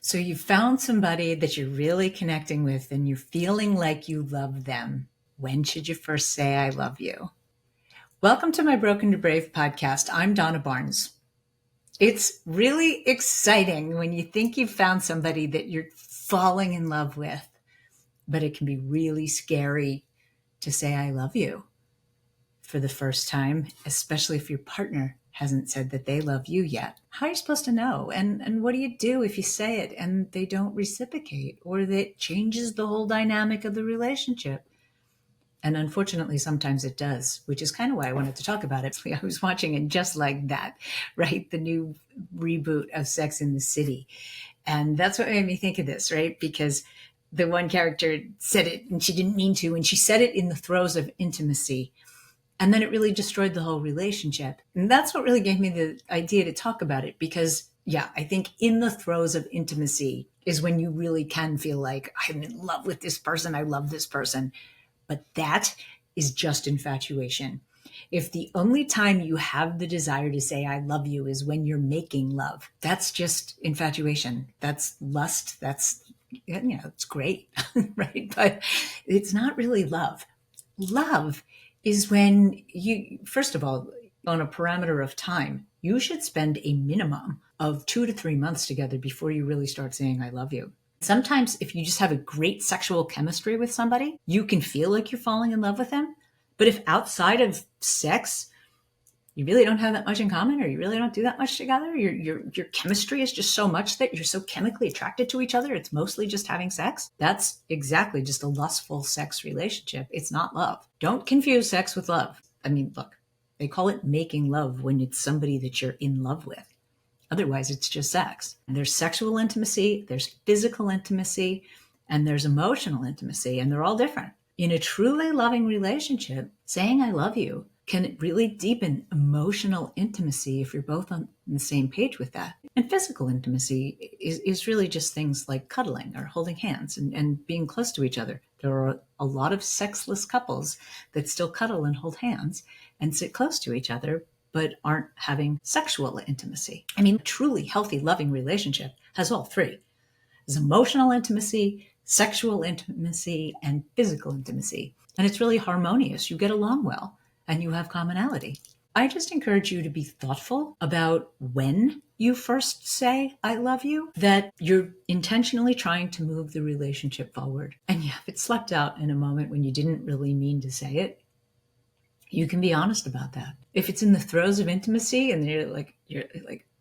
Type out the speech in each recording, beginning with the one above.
So you found somebody that you're really connecting with and you're feeling like you love them. When should you first say, I love you? Welcome to my Broken to Brave podcast. I'm Donna Barnes. It's really exciting when you think you've found somebody that you're falling in love with, but it can be really scary to say, I love you for the first time, especially if your partner hasn't said that they love you yet. How are you supposed to know? And what do you do if you say it and they don't reciprocate, or that changes the whole dynamic of the relationship? And unfortunately, sometimes it does, which is kind of why I wanted to talk about it. I was watching it just like that, right? The new reboot of Sex in the City. And that's what made me think of this, right? Because the one character said it and she didn't mean to, and she said it in the throes of intimacy. And then it really destroyed the whole relationship. And that's what really gave me the idea to talk about it. Because, yeah, I think in the throes of intimacy is when you really can feel like, I'm in love with this person. I love this person. But that is just infatuation. If the only time you have the desire to say, I love you is when you're making love, that's just infatuation. That's lust. That's, it's great, right? But it's not really love. Love is when you, first of all, on a parameter of time, you should spend a minimum of 2 to 3 months together before you really start saying, I love you. Sometimes if you just have a great sexual chemistry with somebody, you can feel like you're falling in love with them. But if outside of sex, you really don't have that much in common, or you really don't do that much together, your chemistry is just so much that you're so chemically attracted to each other, it's mostly just having sex. That's exactly just a lustful sex relationship. It's not love. Don't confuse sex with love. I mean, look, they call it making love when it's somebody that you're in love with. Otherwise, it's just sex. And there's sexual intimacy, there's physical intimacy, and there's emotional intimacy, and they're all different. In a truly loving relationship, saying I love you can really deepen emotional intimacy if you're both on the same page with that. And physical intimacy is really just things like cuddling or holding hands and being close to each other. There are a lot of sexless couples that still cuddle and hold hands and sit close to each other, but aren't having sexual intimacy. I mean, a truly healthy, loving relationship has all three. There's emotional intimacy, sexual intimacy, and physical intimacy. And it's really harmonious. You get along well and you have commonality. I just encourage you to be thoughtful about when you first say, I love you, that you're intentionally trying to move the relationship forward. And yeah, if it slept out in a moment when you didn't really mean to say it, you can be honest about that. If it's in the throes of intimacy and you're like,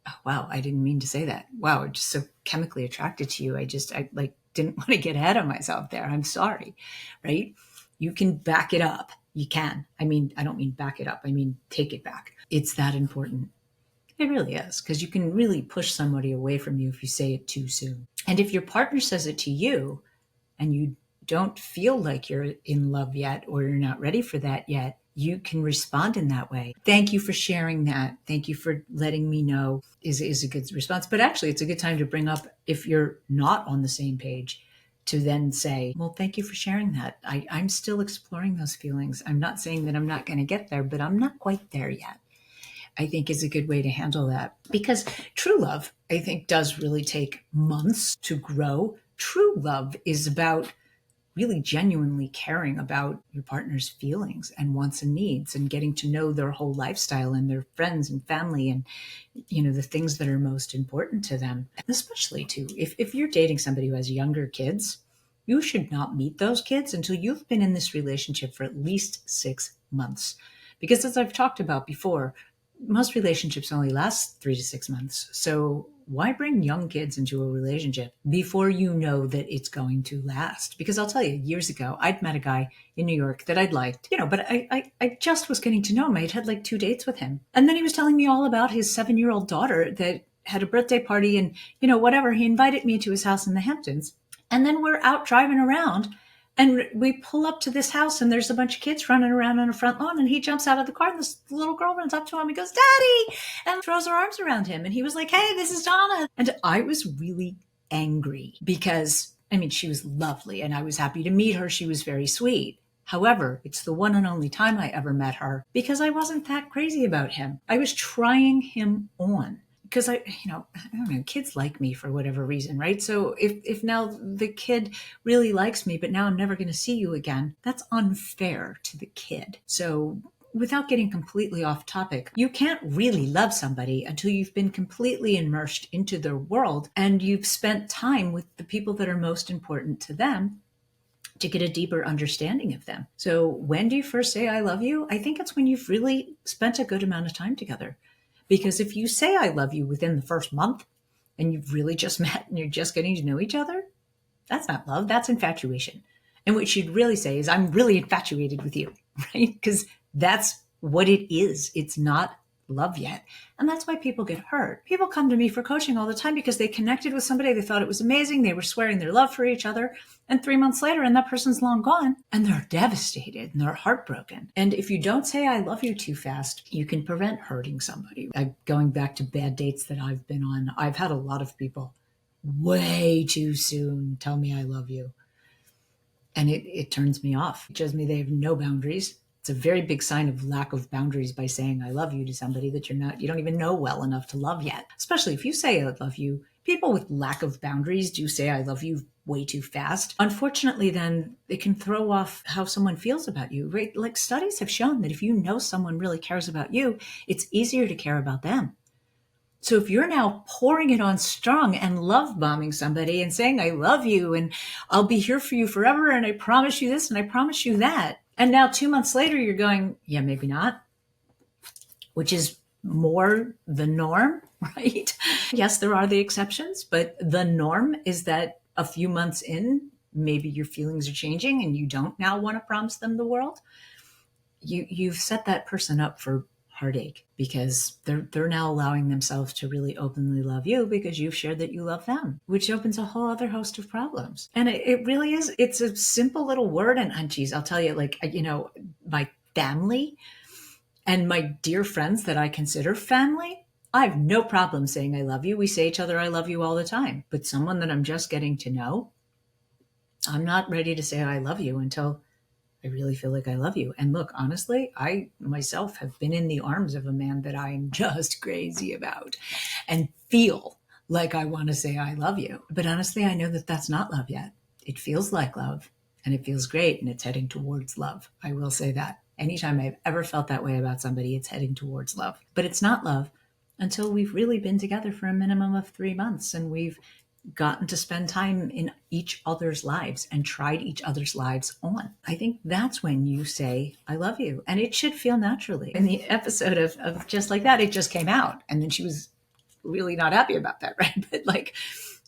oh, wow, I didn't mean to say that. Wow, I'm just so chemically attracted to you. I didn't want to get ahead of myself there. I'm sorry, right? You can back it up. You can. I mean, I don't mean back it up. I mean, take it back. It's that important. It really is, because you can really push somebody away from you if you say it too soon. And if your partner says it to you and you don't feel like you're in love yet, or you're not ready for that yet, you can respond in that way. Thank you for sharing that. Thank you for letting me know is a good response. But actually, it's a good time to bring up, if you're not on the same page, to then say, well, thank you for sharing that. I'm still exploring those feelings. I'm not saying that I'm not going to get there, but I'm not quite there yet. I think is a good way to handle that. Because true love, I think, does really take months to grow. True love is about really genuinely caring about your partner's feelings and wants and needs, and getting to know their whole lifestyle and their friends and family, and the things that are most important to them. Especially too, if you're dating somebody who has younger kids, you should not meet those kids until you've been in this relationship for at least 6 months. Because as I've talked about before, most relationships only last 3 to 6 months. So why bring young kids into a relationship before you know that it's going to last? Because I'll tell you, years ago, I'd met a guy in New York that I'd liked, but I just was getting to know him. I'd had like 2 dates with him. And then he was telling me all about his 7-year-old daughter that had a birthday party and, whatever. He invited me to his house in the Hamptons. And then we're out driving around. And we pull up to this house and there's a bunch of kids running around on the front lawn, and he jumps out of the car and this little girl runs up to him and goes, Daddy, and throws her arms around him. And he was like, hey, this is Donna. And I was really angry because, she was lovely and I was happy to meet her. She was very sweet. However, it's the one and only time I ever met her because I wasn't that crazy about him. I was trying him on. because I don't know, kids like me for whatever reason, right? So if now the kid really likes me, but now I'm never going to see you again, that's unfair to the kid. So without getting completely off topic, you can't really love somebody until you've been completely immersed into their world and you've spent time with the people that are most important to them to get a deeper understanding of them. So when do you first say I love you? I think it's when you've really spent a good amount of time together. Because if you say I love you within the first month and you've really just met and you're just getting to know each other, that's not love, that's infatuation. And what you'd really say is, I'm really infatuated with you, right? Because that's what it is. It's not love yet. And that's why people get hurt. People come to me for coaching all the time because they connected with somebody, they thought it was amazing, they were swearing their love for each other, and 3 months later, and that person's long gone, and they're devastated and they're heartbroken. And if you don't say I love you too fast, you can prevent hurting somebody. Going back to bad dates that I've been on, I've had a lot of people way too soon tell me I love you. And it turns me off. It shows me they have no boundaries. It's a very big sign of lack of boundaries by saying I love you to somebody that you don't even know well enough to love yet. Especially if you say I love you. People with lack of boundaries do say I love you way too fast. Unfortunately, then it can throw off how someone feels about you, right? Like studies have shown that if you know someone really cares about you, it's easier to care about them. So if you're now pouring it on strong and love bombing somebody and saying, I love you and I'll be here for you forever and I promise you this and I promise you that. And now 2 months later, you're going, yeah, maybe not, which is more the norm, right? Yes, there are the exceptions, but the norm is that a few months in, maybe your feelings are changing and you don't now want to promise them the world. You've set that person up for heartache because they're now allowing themselves to really openly love you because you've shared that you love them, which opens a whole other host of problems. And it really is, it's a simple little word. And geez, I'll tell you, like, my family and my dear friends that I consider family, I have no problem saying I love you. We say each other, I love you all the time. But someone that I'm just getting to know, I'm not ready to say I love you until I really feel like I love you. And look, honestly, I myself have been in the arms of a man that I'm just crazy about and feel like I want to say I love you. But honestly, I know that that's not love yet. It feels like love and it feels great and it's heading towards love. I will say that. Anytime I've ever felt that way about somebody, it's heading towards love. But it's not love until we've really been together for a minimum of 3 months and we've gotten to spend time in each other's lives and tried each other's lives on. I think that's when you say, I love you. And it should feel naturally. In the episode of Just Like That, it just came out. And then she was really not happy about that, right? But like,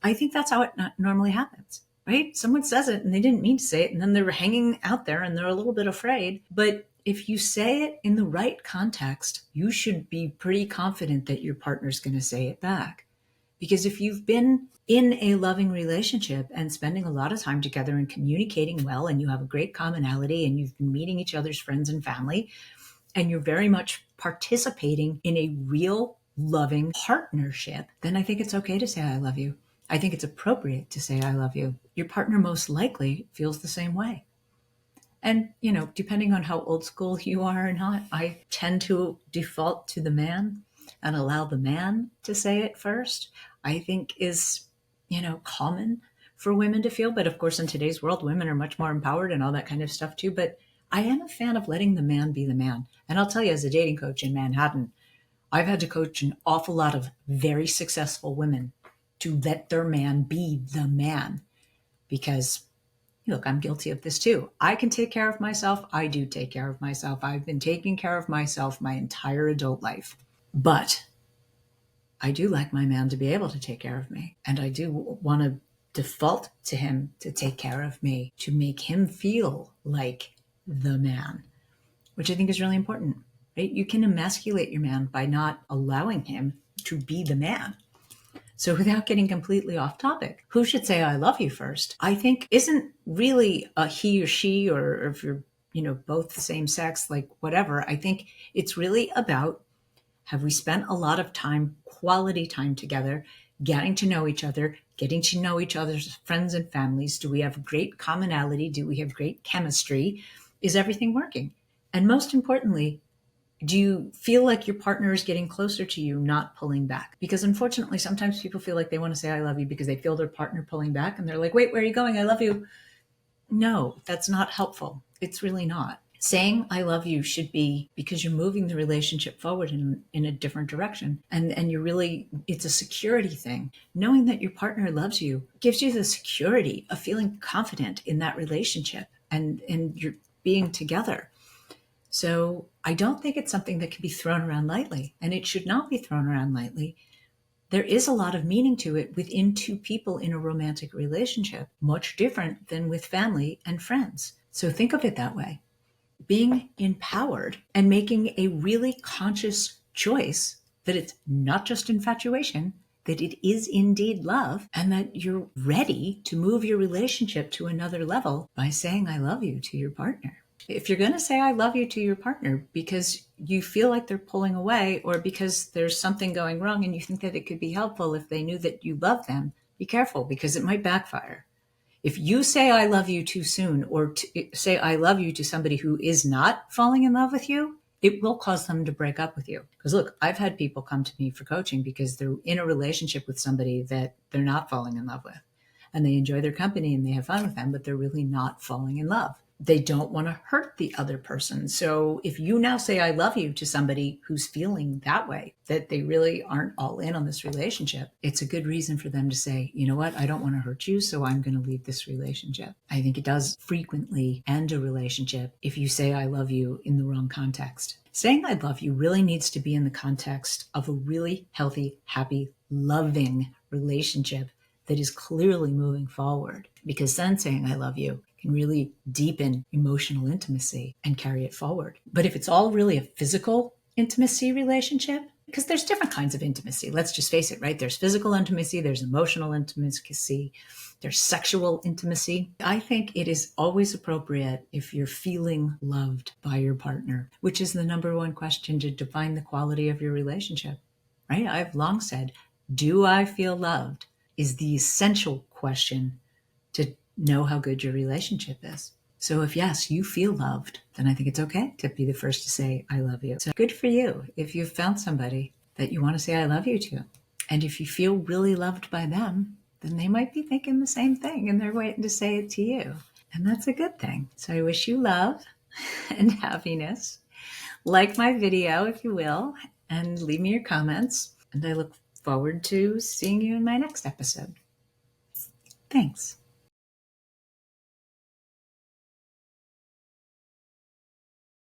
I think that's how it normally happens, right? Someone says it and they didn't mean to say it. And then they're hanging out there and they're a little bit afraid. But if you say it in the right context, you should be pretty confident that your partner's going to say it back. Because if you've been in a loving relationship and spending a lot of time together and communicating well, and you have a great commonality and you've been meeting each other's friends and family, and you're very much participating in a real loving partnership, then I think it's okay to say, I love you. I think it's appropriate to say, I love you. Your partner most likely feels the same way. And, depending on how old school you are or not, I tend to default to the man and allow the man to say it first. I think is, common for women to feel. But of course, in today's world, women are much more empowered and all that kind of stuff too. But I am a fan of letting the man be the man. And I'll tell you, as a dating coach in Manhattan, I've had to coach an awful lot of very successful women to let their man be the man. Because, look, I'm guilty of this too. I can take care of myself. I do take care of myself. I've been taking care of myself my entire adult life. But I do like my man to be able to take care of me. And I do want to default to him to take care of me, to make him feel like the man, which I think is really important, right? You can emasculate your man by not allowing him to be the man. So without getting completely off topic, who should say I love you first, I think isn't really a he or she, or if you're, both the same sex, like whatever. I think it's really about, have we spent a lot of time, quality time together, getting to know each other, getting to know each other's friends and families? Do we have great commonality? Do we have great chemistry? Is everything working? And most importantly, Do you feel like your partner is getting closer to you, not pulling back? Because unfortunately, sometimes people feel like they want to say, I love you, because they feel their partner pulling back and they're like, wait, where are you going? I love you. No, that's not helpful. It's really not. Saying I love you should be because you're moving the relationship forward in a different direction. And you're really, it's a security thing. Knowing that your partner loves you gives you the security of feeling confident in that relationship and you're being together. So I don't think it's something that can be thrown around lightly, and it should not be thrown around lightly. There is a lot of meaning to it within two people in a romantic relationship, much different than with family and friends. So think of it that way. Being empowered and making a really conscious choice that it's not just infatuation, that it is indeed love, and that you're ready to move your relationship to another level by saying I love you to your partner. If you're going to say I love you to your partner because you feel like they're pulling away or because there's something going wrong and you think that it could be helpful if they knew that you love them, be careful because it might backfire. If you say I love you too soon or say I love you to somebody who is not falling in love with you, it will cause them to break up with you. Because look, I've had people come to me for coaching because they're in a relationship with somebody that they're not falling in love with. And they enjoy their company and they have fun with them, but they're really not falling in love. They don't want to hurt the other person. So if you now say I love you to somebody who's feeling that way, that they really aren't all in on this relationship, it's a good reason for them to say, you know what, I don't want to hurt you, so I'm going to leave this relationship. I think it does frequently end a relationship if you say I love you in the wrong context. Saying I love you really needs to be in the context of a really healthy, happy, loving relationship that is clearly moving forward, because then saying I love you can really deepen emotional intimacy and carry it forward. But if it's all really a physical intimacy relationship, because there's different kinds of intimacy, let's just face it, right? There's physical intimacy, there's emotional intimacy, there's sexual intimacy. I think it is always appropriate if you're feeling loved by your partner, which is the number one question to define the quality of your relationship, right? I've long said, do I feel loved? Is the essential question to know how good your relationship is. So if yes, you feel loved, then I think it's okay to be the first to say, I love you. So good for you if you've found somebody that you want to say I love you to. And if you feel really loved by them, then they might be thinking the same thing and they're waiting to say it to you. And that's a good thing. So I wish you love and happiness. Like my video if you will, and leave me your comments. And I look forward to seeing you in my next episode. Thanks.